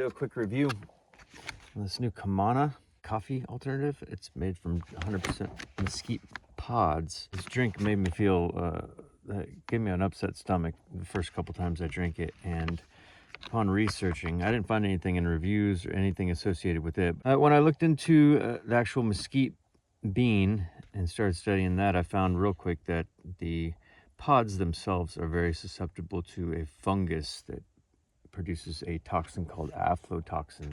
do a quick review of this new Kamana coffee alternative. It's made from 100% mesquite pods. This drink made me feel, gave me an upset stomach the first couple times I drank it, and upon researching, I didn't find anything in reviews or anything associated with it. When I looked into the actual mesquite bean and started studying that, I found real quick that the pods themselves are very susceptible to a fungus that produces a toxin called aflatoxin.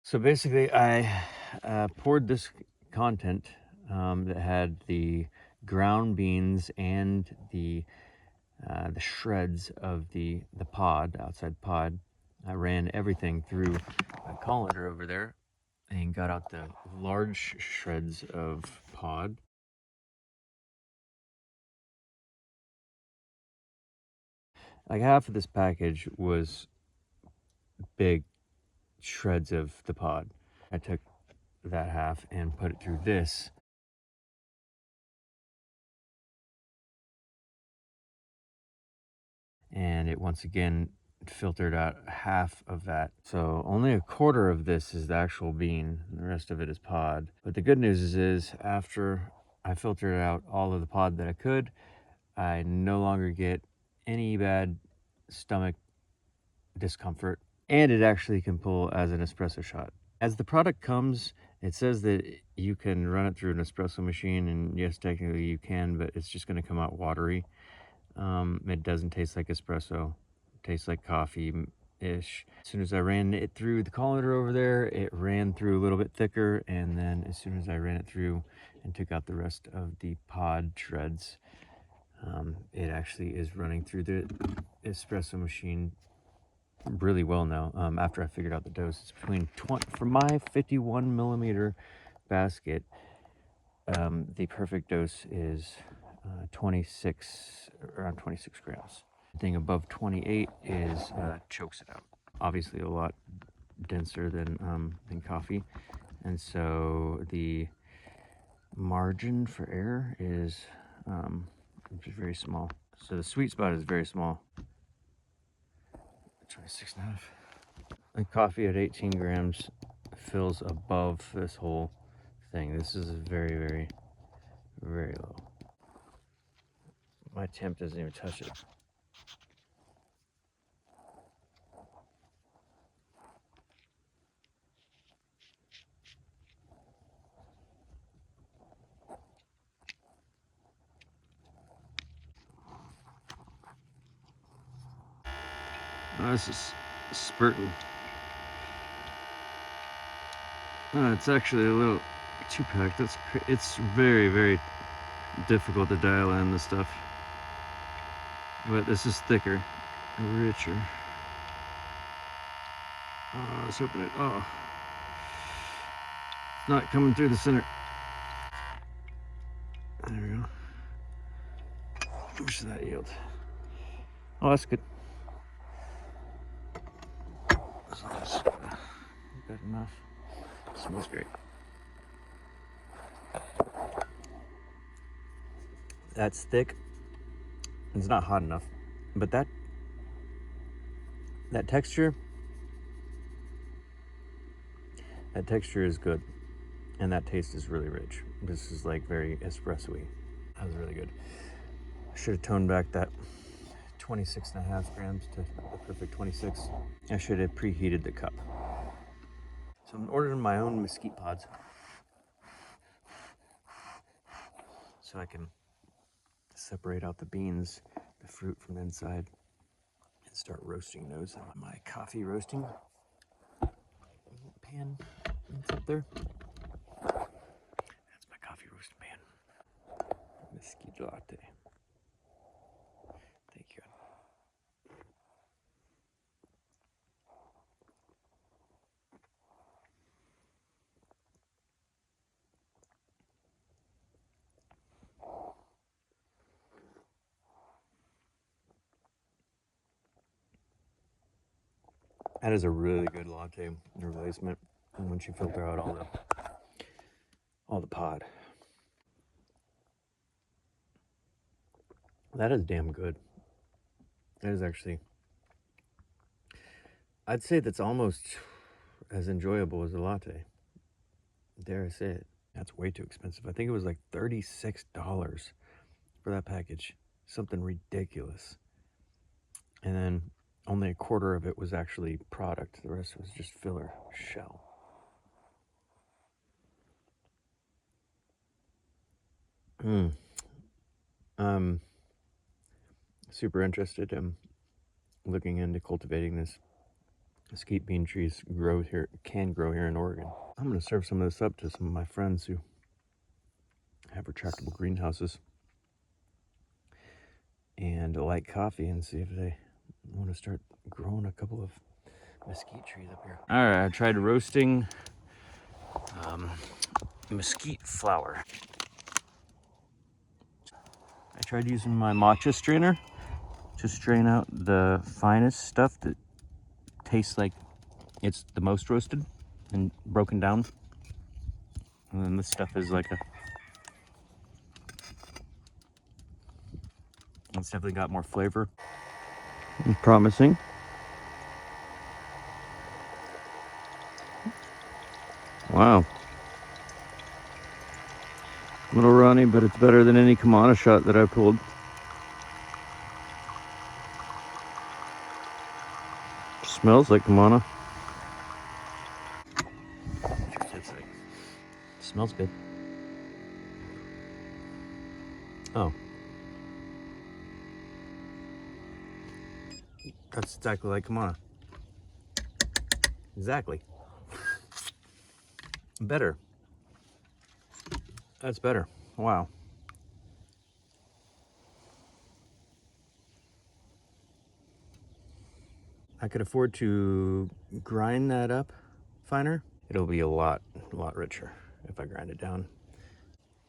So basically, I poured this content that had the ground beans and the shreds of the pod, outside pod. I ran everything through my colander over there and got out the large shreds of pod. Like half of this package was big shreds of the pod. I took that half and put it through this. And it once again filtered out half of that. So only a quarter of this is the actual bean, and the rest of it is pod. But the good news is after I filtered out all of the pod that I could, I no longer get any bad stomach discomfort, and it actually can pull as an espresso shot. As the product comes, it says that you can run it through an espresso machine, and yes, technically you can, but it's just going to come out watery. It doesn't taste like espresso. It tastes like coffee-ish. As soon as I ran it through the colander over there, it ran through a little bit thicker, and then as soon as I ran it through and took out the rest of the pod shreds, it actually is running through the espresso machine really well now. After I figured out the dose, it's between 20 for my 51 millimeter basket. The perfect dose is 26, around 26 grams. Anything above 28 is chokes it out. Obviously a lot denser than coffee, and so the margin for error is very small. So the sweet spot is very small. 26.5. And coffee at 18 grams fills above this whole thing. This is very, very, very low. My temp doesn't even touch it. Oh, this is spurting. Oh, it's actually a little two-pack. It's very, very difficult to dial in this stuff. But this is thicker, richer. Oh, let's open it. Oh, it's not coming through the center. There we go. How much does that yield? Oh, that's good. That's good enough. Smells great. That's thick. It's not hot enough, but that texture is good, and that taste is really rich. This is like very espresso-y. That was really good. I should have toned back that 26.5 grams to the perfect 26. I should have preheated the cup. So I'm ordering my own mesquite pods so I can separate out the beans, the fruit from the inside, and start roasting those on my coffee roasting pan. It's up there. That's my coffee roasting pan. Mesquite latte. Thank you. That is a really good latte replacement once you filter out all the pod. That is damn good. That is actually, I'd say that's almost as enjoyable as a latte. Dare I say it. That's way too expensive. I think it was like $36 for that package. Something ridiculous. And then only a quarter of it was actually product. The rest was just filler shell. Super interested in looking into cultivating this mesquite bean trees can grow here in Oregon. I'm going to serve some of this up to some of my friends who have retractable greenhouses and like coffee and see if they want to start growing a couple of mesquite trees up here. All right, I tried roasting mesquite flower. I tried using my matcha strainer to strain out the finest stuff that tastes like it's the most roasted and broken down. And then this stuff is like it's definitely got more flavor. It's promising. Wow. A little runny, but it's better than any Kamana shot that I pulled. Smells like Kamana. Smells good. Oh. That's exactly like Kamana. Exactly. Better. That's better. Wow. I could afford to grind that up finer. It'll be a lot richer if I grind it down.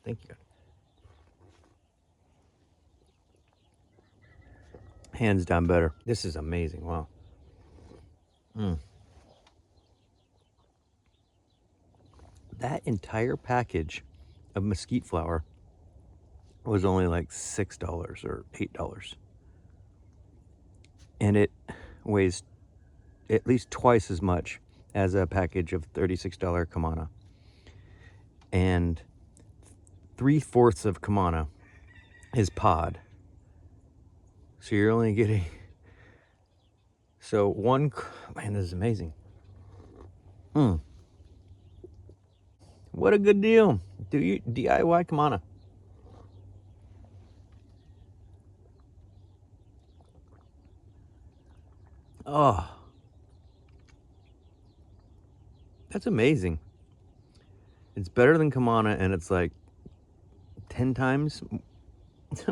Thank you. Hands down better. This is amazing. Wow. That entire package of mesquite flower was only like $6 or $8. And it weighs at least twice as much as a package of $36 Kamana. And 3/4 of Kamana is pod. So you're only getting, man, this is amazing. What a good deal. Do you DIY Kamana? Oh, that's amazing. It's better than Kamana, and it's like 10 times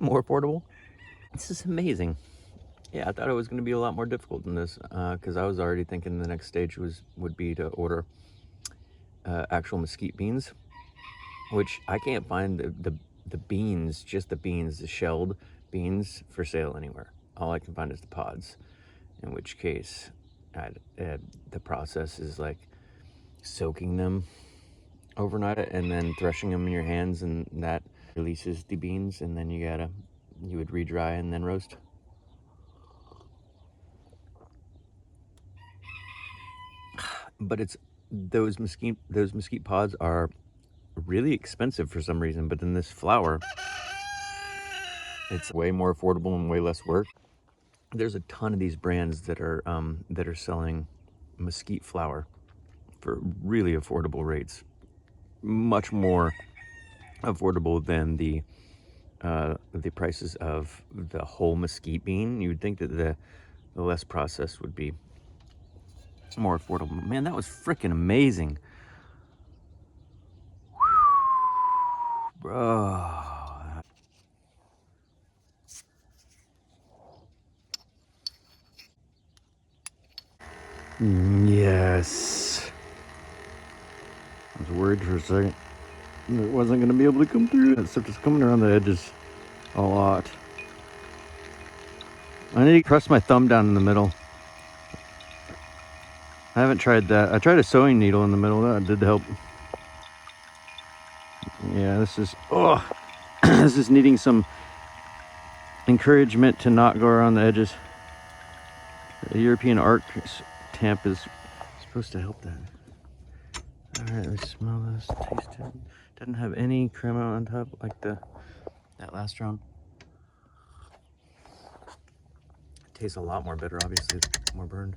more affordable. This is amazing. Yeah, I thought it was going to be a lot more difficult than this, because I was already thinking the next stage would be to order actual mesquite beans, which I can't find the beans, just the beans, the shelled beans for sale anywhere. All I can find is the pods, in which case the process is like soaking them overnight and then threshing them in your hands, and that releases the beans, and then you would re-dry and then roast. But it's those mesquite pods are really expensive for some reason, but then this flour, it's way more affordable and way less work. There's a ton of these brands that are selling mesquite flour for really affordable rates, much more affordable than the prices of the whole mesquite bean. You would think that the less processed would be more affordable. Man, that was freaking amazing. Bro. Yes. I was worried for a second it wasn't going to be able to come through. Except it's coming around the edges a lot. I need to press my thumb down in the middle. I haven't tried that. I tried a sewing needle in the middle. That did help. Yeah, this is this is needing some encouragement to not go around the edges. The European arc tamp is supposed to help that. All right, let's smell this, taste it. Doesn't have any crema on top like that last round. It tastes a lot more bitter, obviously, it's more burned.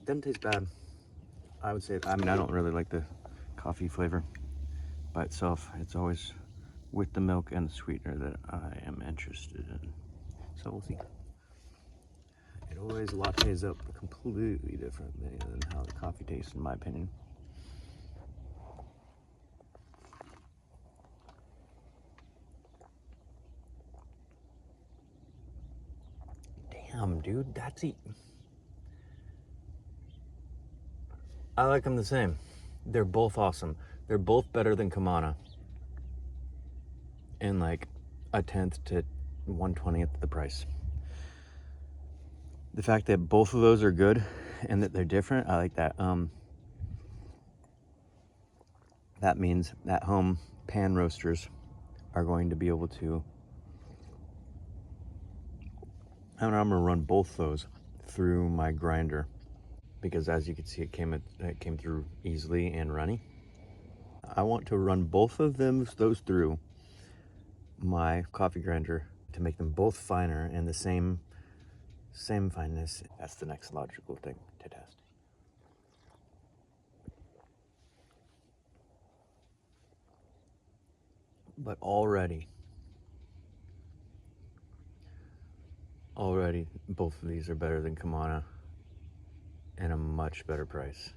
Doesn't taste bad. I would say, I mean, I don't really like the coffee flavor by itself. It's always with the milk and the sweetener that I am interested in. So we'll see. It always lattes up completely differently than how the coffee tastes, in my opinion. Damn, dude, that's it. I like them the same. They're both awesome. They're both better than Kamana in like a 1/10 to 1/20th the price. The fact that both of those are good and that they're different, I like that. That means at home pan roasters are going to be able to, I'm gonna run both those through my grinder, because as you can see, it came through easily and runny. I want to run both of those through my coffee grinder to make them both finer and the same fineness. That's the next logical thing to test. But already both of these are better than Kamana and a much better price.